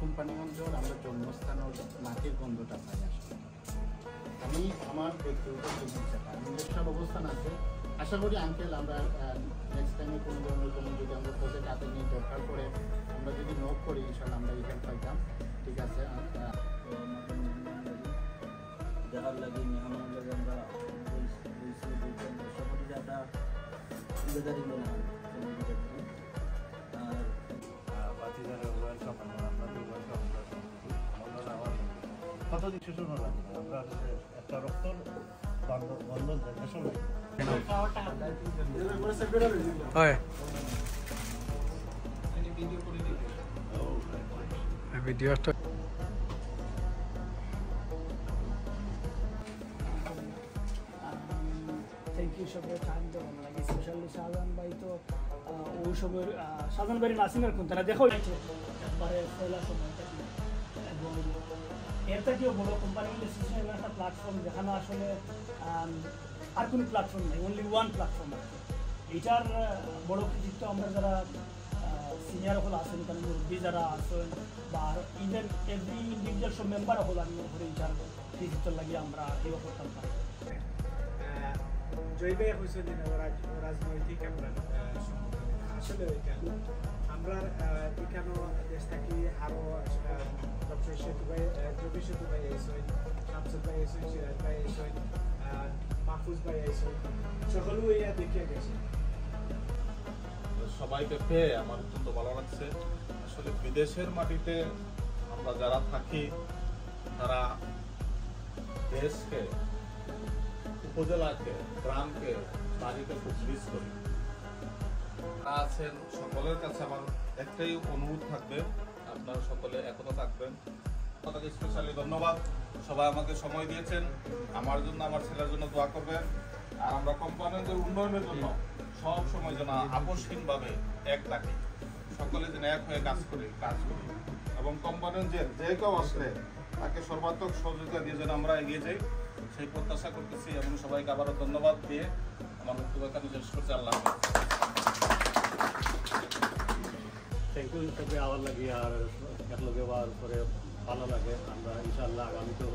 কোম্পানিগঞ্জ আমরা জন্মস্থান ও মাটির গন্ধটা পাই আসলে। আমি আমার ব্যক্তিগত নিজস্ব অবস্থান আছে, আশা করি আঙ্কেল আমরা নেক্সট টাইমে কোনো ধরনের কোনো যদি আমরা প্রজেক্ট হাতে নিয়ে দরকার পড়ে আমরা যদি নক করি ইনশাল্লাহ আমরা হেল্প পাইতাম। ঠিক আছে, দেখার লাগে মেহমান লাগে আমরা সবাই যারা জিম্মেদারি মনে হয় আর বাতিদারের ওয়েলকাম আপনাদের ওয়েলকাম কত দিন শেষ হলো না আমরা একটা রক্ত বন্ধন দেশের ভিডিও একটা থ্যাংক ইউ সবের টাইম দেওয়া লাগে, স্পেশালি শাহজাহান ভাই তো ওই সবের শাহজাহান ভাই নাসিমের কোন তারা দেখো একবারে পয়লা সময়টা এবং এর থেকেও বড় কোম্পানি অ্যাসোসিয়েশনের একটা প্ল্যাটফর্ম যেখানে আসলে আর কোনো প্ল্যাটফর্ম নেই, অনলি ওয়ান প্ল্যাটফর্ম আছে। এটার বড় কৃতিত্ব আমরা যারা সিনিয়র হল আছেন কারণ মুরব্বী যারা আছেন বা ইভেন এভরি ইন্ডিভিজুয়াল সব মেম্বার হল আমি মনে করি এটার কৃতিত্ব লাগিয়ে আমরা এও করতাম পারি। জৈবে হয়েছে যে রাজনৈতিক আমরা আসলে আমরা এখানেও দেশ থাকি আরও ডক্টর সেতু ভাই রবি সেতু ভাই এসেন, শামসুদ ভাই এসেন, সিরাজ ভাই এসেন, মাহফুজ ভাই এসেন, সকলেও ইয়া দেখে গেছে। সবাইকে পেয়ে আমার অত্যন্ত ভালো লাগছে। আসলে বিদেশের মাটিতে আমরা যারা থাকি তারা দেশকে, উপজেলাকে, গ্রামকে, বাড়িকে খুব মিস করি। তারা আছেন সকলের কাছে আমার একটাই অনুরোধ থাকবে, আপনারা সকলে একতা থাকবেন। আপনাকে স্পেশালি ধন্যবাদ, সবাই আমাকে সময় দিয়েছেন, আমার জন্য আমার ছেলের জন্য দোয়া করবেন। আর আমরা কোম্পানির উন্নয়নের জন্য সব সময় যেন আপোষহীনভাবে এক থাকি, সকলে যেন এক হয়ে কাজ করি এবং কোম্পানির যে কেউ আসলে তাকে সর্বাত্মক সহযোগিতা দিয়ে যেন আমরা এগিয়ে যাই সেই প্রত্যাশা করতেছি এবং সবাইকে আবারও ধন্যবাদ দিয়ে আমার বক্তব্য এখানে শেষ করছি। আল্লাহ থ্যাংক ইউ হিসাবে আবার লাগে আর একলগে হওয়ার পরে ভালো লাগে। আমরা ইনশাআল্লাহ আগামীতেও